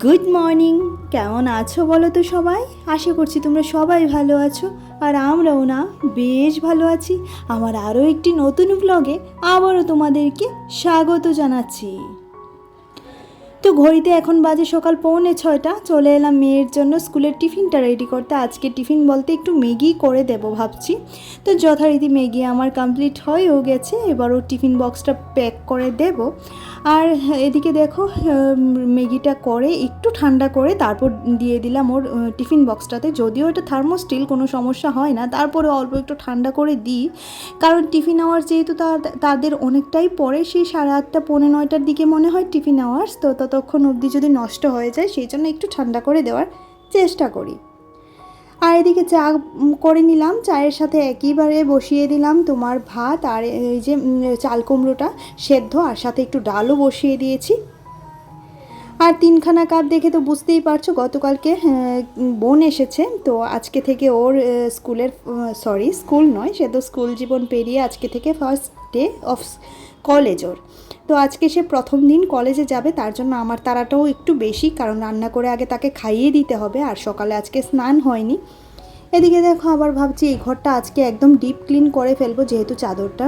Good morning. কেমন আছো বলো তো সবাই? আশা করছি তোমরা সবাই ভালো আছো, আর আমরাও না বেশ ভালো আছি। আমার আরও একটি নতুন ব্লগে আবারও তোমাদেরকে স্বাগত জানাচ্ছি। তো ঘড়িতে এখন বাজে সকাল 5:45। চলে এলাম মেয়ের জন্য স্কুলের টিফিনটা রেডি করতে। আজকে টিফিন বলতে একটু ম্যাগি করে দেবো ভাবছি। তো যথারীতি ম্যাগি আমার কমপ্লিট হয়েও গেছে, এবার ওর টিফিন বক্সটা প্যাক করে দেব। আর এদিকে দেখো ম্যাগিটা করে একটু ঠান্ডা করে তারপর দিয়ে দিলাম ওর টিফিন বক্সটাতে। যদিও এটা থার্মোস্টিল, কোনো সমস্যা হয় না, তারপরে অল্প একটু ঠান্ডা করে দিই, কারণ টিফিন আওয়ার যেহেতু তাদের অনেকটাই পরে, সেই 8:30 পৌনে 9টার দিকে মনে হয় টিফিন আওয়ার্স, তো ততক্ষণ অবধি যদি নষ্ট হয়ে যায় সেই জন্য একটু ঠান্ডা করে দেওয়ার চেষ্টা করি। আর এদিকে চা করে নিলাম, চায়ের সাথে একইবারে বসিয়ে দিলাম তোমার ভাত আর এই যে চাল কুমড়োটা সেদ্ধ, আর সাথে একটু ডালও বসিয়ে দিয়েছি। আর 3খানা কাপ দেখে তো বুঝতেই পারছো গতকালকে বোন এসেছে, তো আজকে থেকে ওর স্কুল নয়, সে তো স্কুল জীবন পেরিয়ে আজকে থেকে ফার্স্ট ডে অফ কলেজ ওর। তো আজকে সে প্রথম দিন কলেজে যাবে, তার জন্য আমার তাড়াটাও একটু বেশি, কারণ রান্না করে আগে তাকে খাইয়ে দিতে হবে, আর সকালে আজকে স্নান হয়নি। এদিকে দেখো আবার ভাবছি এই ঘরটা আজকে একদম ডিপ ক্লিন করে ফেলবো, যেহেতু চাদরটা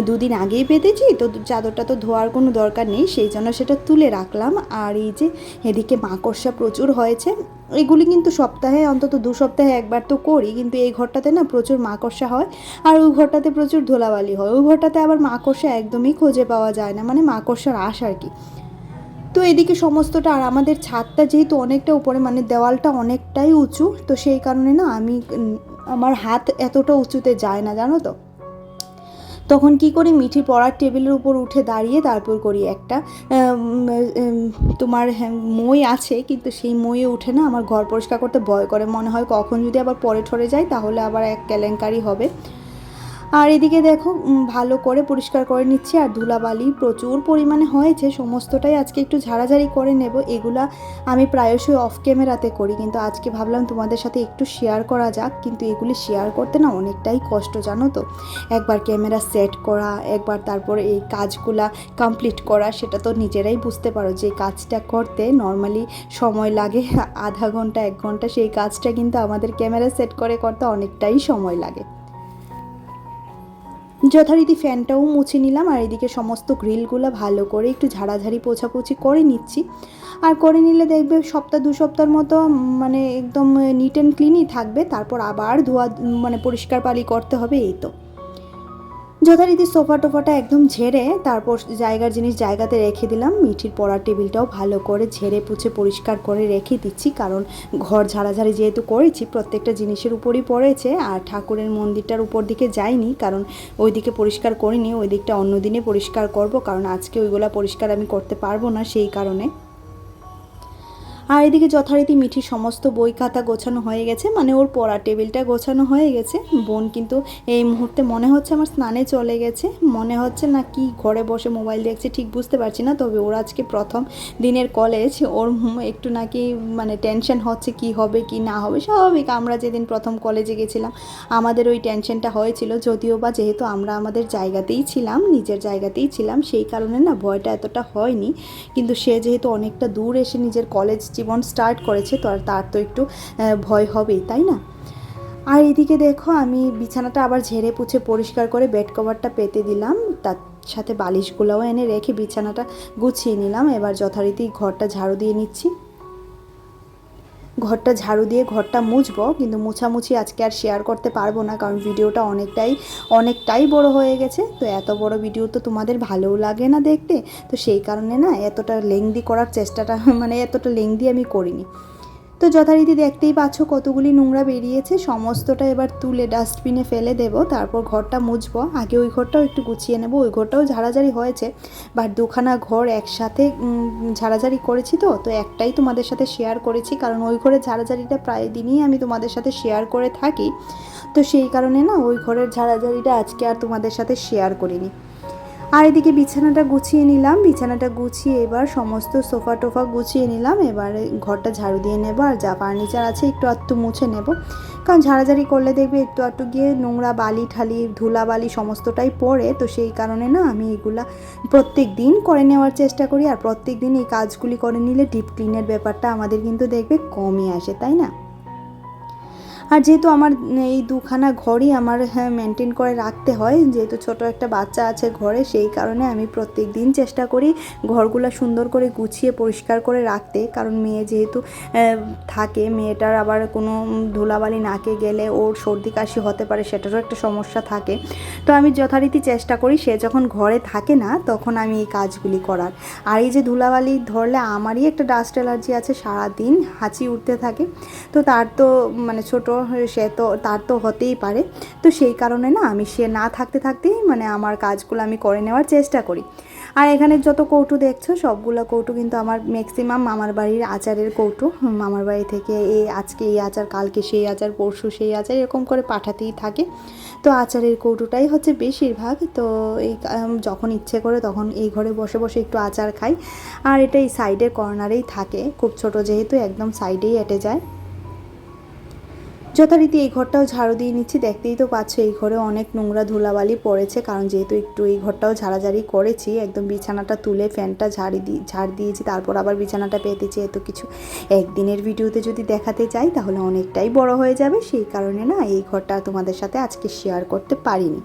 2 দিন আগেই পেতেছি, তো চাদরটা তো ধোয়ার কোনো দরকার নেই, সেই জন্য সেটা তুলে রাখলাম। আর এই যে এদিকে মাকড়সা প্রচুর হয়েছে, এগুলি কিন্তু সপ্তাহে অন্তত 2 সপ্তাহে একবার তো করি, কিন্তু এই ঘরটাতে না প্রচুর মাকড়সা হয়, আর ওই ঘরটাতে প্রচুর ধুলাবালি হয়। ওই ঘরটাতে আবার মাকড়সা একদমই খুঁজে পাওয়া যায় না, মানে মাকড়সার আশ আর কি। তো এদিকে সমস্তটা, আর আমাদের ছাদটা যেহেতু অনেকটা উপরে, মানে দেওয়ালটা অনেকটাই উঁচু, তো সেই কারণে না আমার হাত এতটা উঁচুতে যায় না, জানো তো। তখন কি করি, মিঠির পড়ার টেবিলের উপর উঠে দাঁড়িয়ে তারপর করি একটা তোমার মই আছে, কিন্তু সেই মইয়ে উঠে না আমার ঘর পরিষ্কার করতে ভয় করে, মনে হয় কখন যদি আবার পরে ঠরে যায় তাহলে আবার এক কেলেঙ্কারি হবে। আর এদিকে দেখো ভালো করে পরিষ্কার করে নিচ্ছি, আর ধুলাবালি প্রচুর পরিমাণে হয়েছে, সমস্তটাই আজকে একটু ঝাড়াঝাড়ি করে নেব। এগুলা আমি প্রায়শই অফ ক্যামেরাতে করি, কিন্তু আজকে ভাবলাম তোমাদের সাথে একটু শেয়ার করা যাক। কিন্তু এগুলি শেয়ার করতে না অনেকটাই কষ্ট, জানো তো। একবার ক্যামেরা সেট করা, একবার তারপরে এই কাজগুলা কমপ্লিট করা, সেটা তো নিজেরাই বুঝতে পারো যে কাজটা করতে নর্মালি সময় লাগে আধা ঘন্টা 1 ঘন্টা, সেই কাজটা কিন্তু আমাদের ক্যামেরা সেট করে করতে অনেকটাই সময় লাগে। যথারীতি ফ্যানটাও মুছে নিলাম, আর এদিকে সমস্ত গ্রিলগুলো ভালো করে একটু ঝাড়াঝাড়ি পোছাপুছি করে নিচ্ছি। আর করে নিলে দেখবে 1-2 সপ্তাহের মতো মানে একদম নিট অ্যান্ড ক্লিনই থাকবে, তারপর আবার ধোয়া মানে পরিষ্কার পালি করতে হবে, এই তো। যথারীতি সোফা টোফাটা একদম ঝেড়ে তারপর জায়গার জিনিস জায়গাতে রেখে দিলাম। মিঠির পড়ার টেবিলটাও ভালো করে ঝেড়ে পুছে পরিষ্কার করে রেখে দিচ্ছি, কারণ ঘর ঝাড়াঝাড়ি যেহেতু করেছি প্রত্যেকটা জিনিসের উপরই পড়েছে, আর ঠাকুরের মন্দিরটার উপর দিকে যাইনি, কারণ ওই দিকে পরিষ্কার করিনি, ওই দিকটা অন্য দিনে পরিষ্কার করব, কারণ আজকে ওইগুলা পরিষ্কার আমি করতে পারবো না সেই কারণে। আর এদিকে যথারীতি মিঠির সমস্ত বই খাতা গোছানো হয়ে গেছে, মানে ওর পড়া টেবিলটা গোছানো হয়ে গেছে। বোন কিন্তু এই মুহূর্তে মনে হচ্ছে আমার স্নানে চলে গেছে, মনে হচ্ছে না কি ঘরে বসে মোবাইল দেখছে, ঠিক বুঝতে পারছি না। তবে ওর আজকে প্রথম দিনের কলেজ, ওর একটু নাকি মানে টেনশন হচ্ছে কি হবে কি না হবে, স্বাভাবিক। আমরা যেদিন প্রথম কলেজে গেছিলাম আমাদের ওই টেনশনটা হয়েছিল, যদিও বা যেহেতু আমরা আমাদের জায়গাতেই ছিলাম, নিজের জায়গাতেই ছিলাম, সেই কারণে না ভয়টা এতটা হয়নি। কিন্তু সে যেহেতু অনেকটা দূর এসে নিজের কলেজ জীবন স্টার্ট করেছে, তো তার তো একটু ভয় হবেই, তাই না। আর এদিকে দেখো আমি বিছানাটা আবার ঝেড়ে পুছে পরিষ্কার করে বেড কভারটা পেতে দিলাম, তার সাথে বালিশগুলোও এনে রেখে বিছানাটা গুছিয়ে নিলাম। এবার যথারীতি ঘরটা ঝাড়ু দিয়ে নিচ্ছি। ঘরটা ঝাড়ু দিয়ে ঘরটা মুছবো, কিন্তু মুছামুছি আজকে আর শেয়ার করতে পারবো না, কারণ ভিডিওটা অনেকটাই বড় হয়ে গেছে। তো এত বড় ভিডিও তো তোমাদের ভালোও লাগে না দেখতে, তো সেই কারণে না এতটা লেংদি করার চেষ্টাটা মানে এতটা লেংদি আমি করিনি। তো যথারীতি দেখতেই পাচ্ছ কতগুলি নোংরা বেরিয়েছে, সমস্তটা এবার তুলে ডাস্টবিনে ফেলে দেব, তারপর ঘরটা মুছবো। আগে ওই ঘরটাও একটু গুছিয়ে নেব, ওই ঘরটাও ঝাড়াঝাড়ি হয়েছে, বাট 2খানা ঘর একসাথে ঝাড়াঝাড়ি করেছি, তো একটাই তোমাদের সাথে শেয়ার করেছি, কারণ ওই ঘরের ঝাড়াঝাড়িটা প্রায় দিনই আমি তোমাদের সাথে শেয়ার করে থাকি, তো সেই কারণে না ওই ঘরের ঝাড়াঝাড়িটা আজকে আর তোমাদের সাথে শেয়ার করিনি। আর এদিকে বিছানাটা গুছিয়ে নিলাম, বিছানাটা গুছিয়ে এবার সমস্ত সোফা টোফা গুছিয়ে নিলাম, এবার ঘরটা ঝাড়ু দিয়ে নেব, আর যা ফার্নিচার আছে একটু মুছে নেব, কারণ ঝাড়াঝাড়ি করলে দেখবে একটু একটু গিয়ে নোংরা বালি ঠালি ধুলাবালি সমস্তটাই পড়ে। তো সেই কারণে না আমি এগুলা প্রত্যেক দিন করে নেওয়ার চেষ্টা করি, আর প্রত্যেক দিন এই কাজগুলি করে নিলে ডিপ ক্লিনের ব্যাপারটা আমাদের কিন্তু দেখবে কমই আসে, তাই না? আর যেহেতু আমার এই দুখানা ঘরই আমার মেনটেন করে রাখতে হয়, যেহেতু ছোট একটা বাচ্চা আছে ঘরে, সেই কারণে আমি প্রত্যেক দিন চেষ্টা করি ঘরগুলো সুন্দর করে গুছিয়ে পরিষ্কার করে রাখতে। কারণ মেয়ে যেহেতু থাকে, মেয়েটার আবার কোনো ধুলাবালি নাকে গেলে ওর সর্দি কাশি হতে পারে, সেটারও একটা সমস্যা থাকে। তো আমি যথারীতি চেষ্টা করি সে যখন ঘরে থাকে না তখন আমি এই কাজগুলি করার। আর এই যে ধুলাবালি ধরলে আমারই একটা ডাস্ট অ্যালার্জি আছে, সারাদিন হাঁচি উঠতে থাকে। তো তার তো মানে ছোট, সে তো তার তো হতেই পারে। তো সেই কারণে না আমি সে না থাকতে থাকতেই মানে আমার কাজগুলো আমি করে নেওয়ার চেষ্টা করি। আর এখানে যত কৌটো দেখছো সবগুলো কৌটো কিন্তু আমার ম্যাক্সিমাম মামার বাড়ির আচারের কৌটো। মামার বাড়ি থেকে আজকে এই আচার, কালকে সেই আচার, পরশু সেই আচার, এরকম করে পাঠাতেই থাকে। তো আচারের কৌটোটাই হচ্ছে বেশিরভাগ। তো এই যখন ইচ্ছে করে তখন এই ঘরে বসে বসে একটু আচার খাই। আর এটা এই সাইডের কর্নারেই থাকে, খুব ছোট যেহেতু একদম সাইডেই এঁটে যায়। যথারীতি এই ঘরটাও ঝাড়ু দিয়ে নিচ্ছি, দেখতেই তো পাচ্ছ এই ঘরে অনেক নোংরা ধুলাবালি পড়েছে। কারণ যেহেতু একটু এই ঘরটাও ঝাড়াঝাড়ি করেছি, একদম বিছানাটা তুলে ফ্যানটা ঝাড় দিয়েছি, তারপর আবার বিছানাটা পেতেছি। এত কিছু একদিনের ভিডিওতে যদি দেখাতে চাই তাহলে অনেকটাই বড় হয়ে যাবে, সেই কারণে না এই ঘরটা তোমাদের সাথে আজকে শেয়ার করতে পারিনি।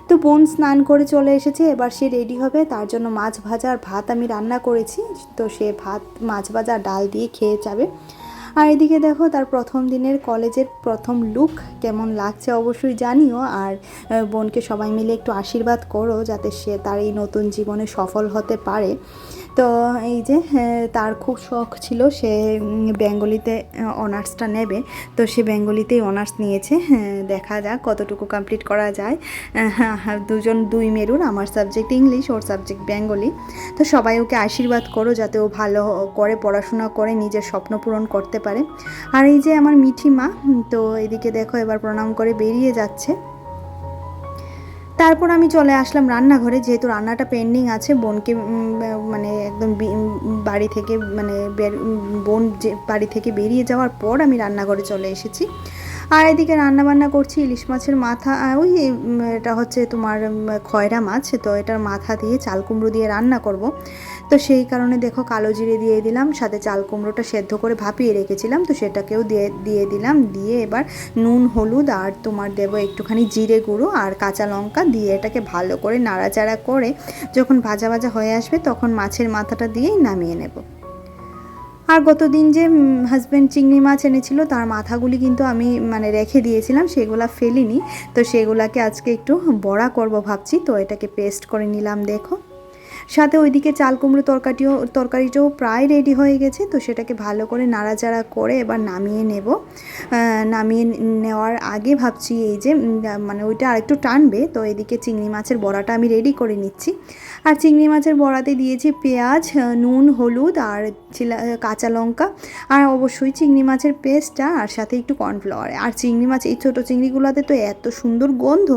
তো বোন স্নান করে চলে এসেছে, এবার সে রেডি হবে, তার জন্য মাছ ভাজা আর ভাত আমি রান্না করেছি। তো সে ভাত, মাছ ভাজা, ডাল দিয়ে খেয়ে যাবে। আর এদিকে দেখো তার প্রথম দিনের কলেজের প্রথম লুক কেমন লাগছে অবশ্যই জানিও। আর বোনকে সবাই মিলে একটু আশীর্বাদ করো যাতে সে তার এই নতুন জীবনে সফল হতে পারে। তো এই যে তার খুব শখ ছিল সে বেঙ্গলিতে অনার্সটা নেবে, তো সে বেঙ্গলিতেই অনার্স নিয়েছে। দেখা যাক কতটুকু কমপ্লিট করা যায়। দুজন দুই মেরুর, আমার সাবজেক্ট ইংলিশ, ওর সাবজেক্ট বেঙ্গলি। তো সবাই ওকে আশীর্বাদ করো যাতে ও ভালো করে পড়াশোনা করে নিজের স্বপ্ন পূরণ করতে পারে। আর এই যে আমার মিঠি মা, তো এদিকে দেখো এবার প্রণাম করে বেরিয়ে যাচ্ছে। তারপর আমি চলে আসলাম রান্নাঘরে, যেহেতু রান্নাটা পেন্ডিং আছে। বোনকে মানে একদম বাড়ি থেকে মানে বোন যে বাড়ি থেকে বেরিয়ে যাওয়ার পর আমি রান্নাঘরে চলে এসেছি। আর এদিকে রান্নাবান্না করছি ইলিশ মাছের মাথা, ওই এটা হচ্ছে তোমার খয়রা মাছ, তো এটার মাথা দিয়ে চাল কুমড়ো দিয়ে রান্না করব। তো সেই কারণে দেখো কালো জিরে দিয়ে দিলাম, সাথে চাল কুমড়োটা সেদ্ধ করে ভাপিয়ে রেখেছিলাম, তো সেটাকেও দিয়ে দিলাম। দিয়ে এবার নুন, হলুদ আর তোমার দেবো একটুখানি জিরে গুঁড়ো আর কাঁচা লঙ্কা দিয়ে এটাকে ভালো করে নাড়াচাড়া করে যখন ভাজা ভাজা হয়ে আসবে তখন মাছের মাথাটা দিয়েই নামিয়ে নেব। আর গতদিন যে হাজব্যান্ড চিংড়ি মাছ এনেছিল তার মাথাগুলি কিন্তু আমি মানে রেখে দিয়েছিলাম, সেগুলা ফেলিনি। তো সেগুলাকে আজকে একটু বড়া করব ভাবছি। তো এটাকে পেস্ট করে নিলাম দেখো। সাথে ওইদিকে চাল কুমড়ো তরকারিটাও প্রায় রেডি হয়ে গেছে। তো সেটাকে ভালো করে নাড়াচাড়া করে এবার নামিয়ে নেব। নামিয়ে নেওয়ার আগে ভাবছি এই যে মানে ওইটা আরেকটু টানবে, তো এদিকে চিংড়ি মাছের বড়াটা আমি রেডি করে নিচ্ছি। আর চিংড়ি মাছের বড়াতে দিয়েছি পেঁয়াজ, নুন, হলুদ আর কাঁচা লঙ্কা, আর অবশ্যই চিংড়ি মাছের পেস্টটা, আর সাথে একটু কর্নফ্লাওয়ার। আর চিংড়ি মাছ, এই ছোটো চিংড়িগুলোতে তো এত সুন্দর গন্ধ,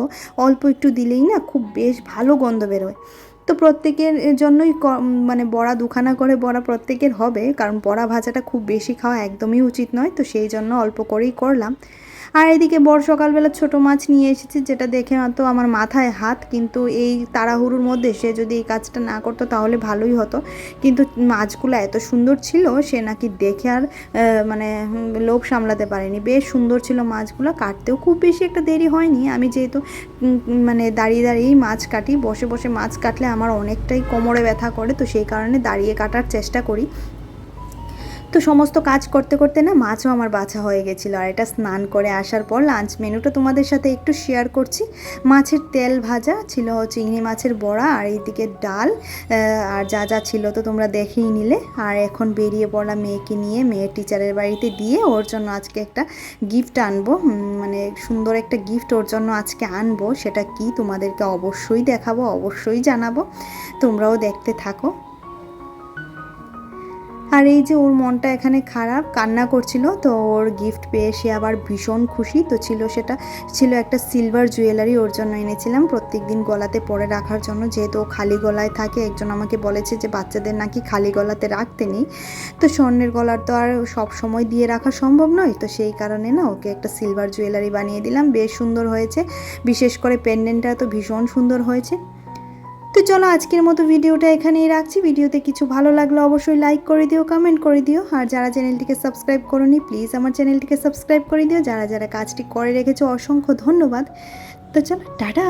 অল্প একটু দিলেই না খুব বেশ ভালো গন্ধ বেরোয়। তো প্রত্যেকের জন্যই মানে বড়া দুখানা করে বড়া প্রত্যেকের হবে, কারণ বড়া ভাজাটা খুব বেশি খাওয়া একদমই উচিত নয়। তো সেই জন্য অল্প করেই করলাম। আর এদিকে বড় সকালবেলা ছোট মাছ নিয়ে এসেছি, যেটা দেখে তো আমার মাথায় হাত। কিন্তু এই তাড়াহুড়োর মধ্যে সে যদি এই কাজটা না করতো তাহলে ভালোই হতো। কিন্তু মাছগুলো এত সুন্দর ছিল, সে নাকি দেখে আর মানে লোভ সামলাতে পারেনি। বেশ সুন্দর ছিল মাছগুলো, কাটতেও খুব বেশি একটা দেরি হয়নি। আমি যেহেতু মানে দাঁড়িয়ে দাঁড়িয়েই মাছ কাটি, বসে বসে মাছ কাটলে আমার অনেকটাই কোমরে ব্যথা করে, তো সেই কারণে দাঁড়িয়ে কাটার চেষ্টা করি। তো সমস্ত কাজ করতে করতে না মাছও আমার বাছা হয়ে গেছিলো। আর এটা স্নান করে আসার পর লাঞ্চ মেনুটা তোমাদের সাথে একটু শেয়ার করছি। মাছের তেল ভাজা ছিল, চিংড়ি মাছের বড়া, আর এইদিকে ডাল, আর যা যা ছিল তো তোমরা দেখেই নিলে। আর এখন বেরিয়ে পড়লাম মেয়েকে নিয়ে, মেয়ের টিচারের বাড়িতে দিয়ে ওর জন্য আজকে একটা গিফট আনবো, মানে সুন্দর একটা গিফট ওর জন্য আজকে আনবো। সেটা কি তোমাদেরকে অবশ্যই দেখাবো, অবশ্যই জানাবো, তোমরাও দেখতে থাকো। আর এই যে ওর মনটা এখানে খারাপ, কান্না করছিল, তো ওর গিফট পেয়ে সে আবার ভীষণ খুশি। তো সেটা ছিল একটা সিলভার জুয়েলারি, ওর জন্য এনেছিলাম প্রত্যেক দিন গলাতে পরে রাখার জন্য, যেহেতু ও খালি গলায় থাকে। একজন আমাকে বলেছে যে বাচ্চাদের নাকি খালি গলাতে রাখতে নেই, তো স্বর্ণের গলার তো আর সব সময় দিয়ে রাখা সম্ভব নয়, তো সেই কারণে না ওকে একটা সিলভার জুয়েলারি বানিয়ে দিলাম। বেশ সুন্দর হয়েছে, বিশেষ করে পেন্ডেন্টটা তো ভীষণ সুন্দর হয়েছে। তো চলো আজকের মতো ভিডিওটা এখানেই রাখছি। ভিডিওতে কিছু ভালো লাগলে অবশ্যই লাইক করে দিও, কমেন্ট করে দিও, আর যারা চ্যানেলটিকে সাবস্ক্রাইব করোনি প্লিজ আমার চ্যানেলটিকে সাবস্ক্রাইব করে দিও। যারা যারা কাজটি করে রেখেছো অসংখ্য ধন্যবাদ। তো চলো টাটা।